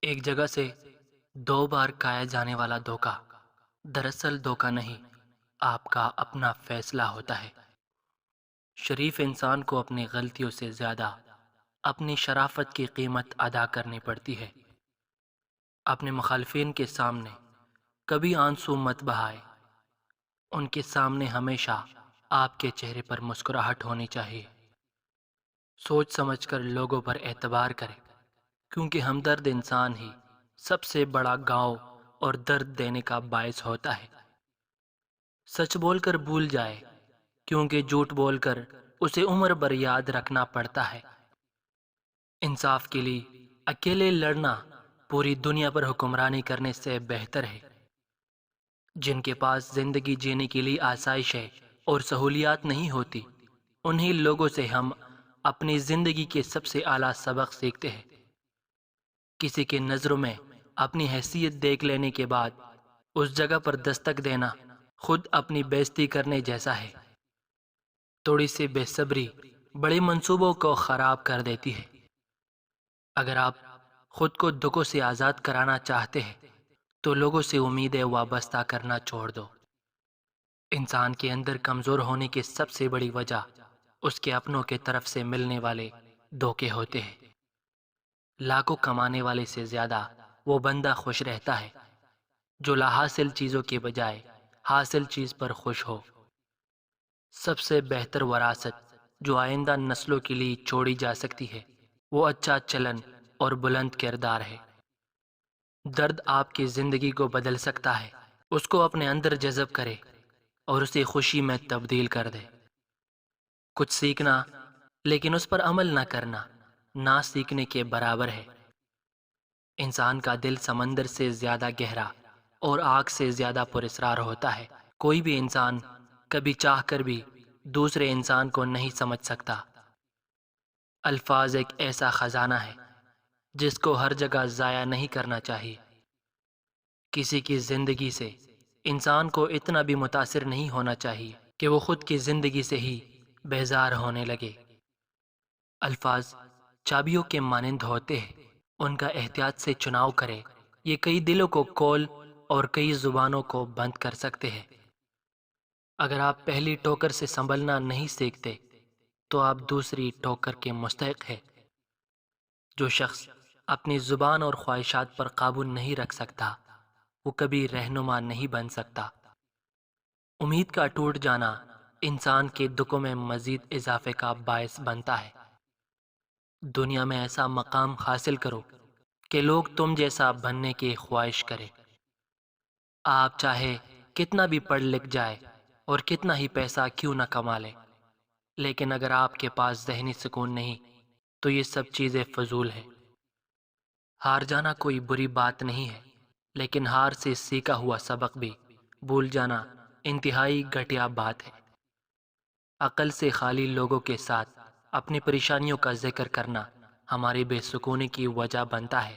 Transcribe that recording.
ایک جگہ سے دو بار کھایا جانے والا دھوکہ دراصل دھوکہ نہیں، آپ کا اپنا فیصلہ ہوتا ہے۔ شریف انسان کو اپنی غلطیوں سے زیادہ اپنی شرافت کی قیمت ادا کرنی پڑتی ہے۔ اپنے مخالفین کے سامنے کبھی آنسو مت بہائے، ان کے سامنے ہمیشہ آپ کے چہرے پر مسکراہٹ ہونی چاہیے۔ سوچ سمجھ کر لوگوں پر اعتبار کریں، کیونکہ ہمدرد انسان ہی سب سے بڑا گاؤں اور درد دینے کا باعث ہوتا ہے۔ سچ بول کر بھول جائے، کیونکہ جھوٹ بول کر اسے عمر بھر یاد رکھنا پڑتا ہے۔ انصاف کے لیے اکیلے لڑنا پوری دنیا پر حکمرانی کرنے سے بہتر ہے۔ جن کے پاس زندگی جینے کے لیے آسائشیں اور سہولیات نہیں ہوتی، انہی لوگوں سے ہم اپنی زندگی کے سب سے اعلیٰ سبق سیکھتے ہیں۔ کسی کے نظروں میں اپنی حیثیت دیکھ لینے کے بعد اس جگہ پر دستک دینا خود اپنی بےزتی کرنے جیسا ہے۔ تھوڑی سی بے صبری بڑے منصوبوں کو خراب کر دیتی ہے۔ اگر آپ خود کو دکھوں سے آزاد کرانا چاہتے ہیں تو لوگوں سے امیدیں وابستہ کرنا چھوڑ دو۔ انسان کے اندر کمزور ہونے کی سب سے بڑی وجہ اس کے اپنوں کی طرف سے ملنے والے دھوکے ہوتے ہیں۔ لاکھوں کمانے والے سے زیادہ وہ بندہ خوش رہتا ہے جو لا حاصل چیزوں کے بجائے حاصل چیز پر خوش ہو۔ سب سے بہتر وراثت جو آئندہ نسلوں کے لیے چھوڑی جا سکتی ہے وہ اچھا چلن اور بلند کردار ہے۔ درد آپ کی زندگی کو بدل سکتا ہے، اس کو اپنے اندر جذب کرے اور اسے خوشی میں تبدیل کر دے۔ کچھ سیکھنا لیکن اس پر عمل نہ کرنا نہ سیکھنے کے برابر ہے۔ انسان کا دل سمندر سے زیادہ گہرا اور آگ سے زیادہ پراسرار ہوتا ہے۔ کوئی بھی انسان کبھی چاہ کر بھی دوسرے انسان کو نہیں سمجھ سکتا۔ الفاظ ایک ایسا خزانہ ہے جس کو ہر جگہ ضائع نہیں کرنا چاہیے۔ کسی کی زندگی سے انسان کو اتنا بھی متاثر نہیں ہونا چاہیے کہ وہ خود کی زندگی سے ہی بیزار ہونے لگے۔ الفاظ چابیوں کے مانند ہوتے ہیں، ان کا احتیاط سے چناؤ کرے۔ یہ کئی دلوں کو کھول اور کئی زبانوں کو بند کر سکتے ہیں۔ اگر آپ پہلی ٹوکر سے سنبھلنا نہیں سیکھتے تو آپ دوسری ٹوکر کے مستحق ہیں۔ جو شخص اپنی زبان اور خواہشات پر قابو نہیں رکھ سکتا وہ کبھی رہنما نہیں بن سکتا۔ امید کا ٹوٹ جانا انسان کے دکھوں میں مزید اضافے کا باعث بنتا ہے۔ دنیا میں ایسا مقام حاصل کرو کہ لوگ تم جیسا بننے کی خواہش کریں۔ آپ چاہے کتنا بھی پڑھ لکھ جائے اور کتنا ہی پیسہ کیوں نہ کما لے، لیکن اگر آپ کے پاس ذہنی سکون نہیں تو یہ سب چیزیں فضول ہیں۔ ہار جانا کوئی بری بات نہیں ہے، لیکن ہار سے سیکھا ہوا سبق بھی بھول جانا انتہائی گھٹیا بات ہے۔ عقل سے خالی لوگوں کے ساتھ اپنی پریشانیوں کا ذکر کرنا ہماری بے سکونی کی وجہ بنتا ہے۔